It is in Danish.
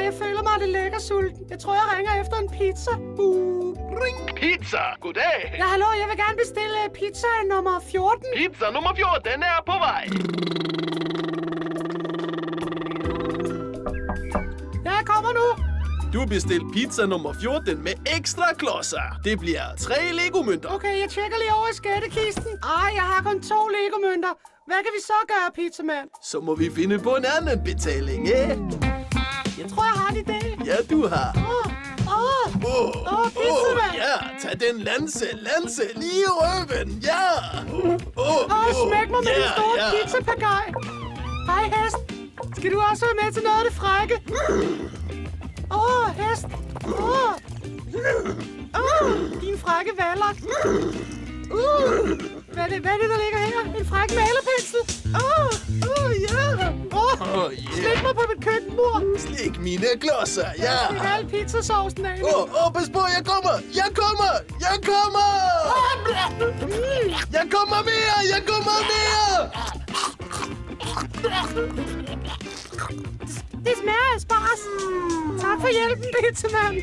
Jeg føler mig lidt lækker sulten. Jeg tror, jeg ringer efter en pizza. Ring pizza. Goddag. Ja, hallo, jeg vil gerne bestille pizza nummer 14. Pizza nummer 14 er på vej. Ja, jeg kommer nu. Du bestilt pizza nummer 14 med ekstra klodser. Det bliver 3 Lego-mønter. Okay, jeg tjekker lige over i skattekisten. Jeg har kun 2 Lego-mønter. Hvad kan vi så gøre, pizzamand? Så må vi finde på en anden betaling, Jeg tror, jeg har en idé. Ja, du har. Pizzamand. Ja, tag den lanse lige i røven. Ja. Smæk mig med den store pizzapagaj. Hej, hest. Skal du også være med til noget af det frække? Hest. Din frække valak. Hvad er det, der ligger her? En fræk malerpensel. Slik mig på mit køkkenbord. Slik mine klodser, ja. Slik al pizzasaucen af. Pas på, jeg kommer. Jeg kommer mere. Det smager af spars. Tak for hjælpen, pizzamand.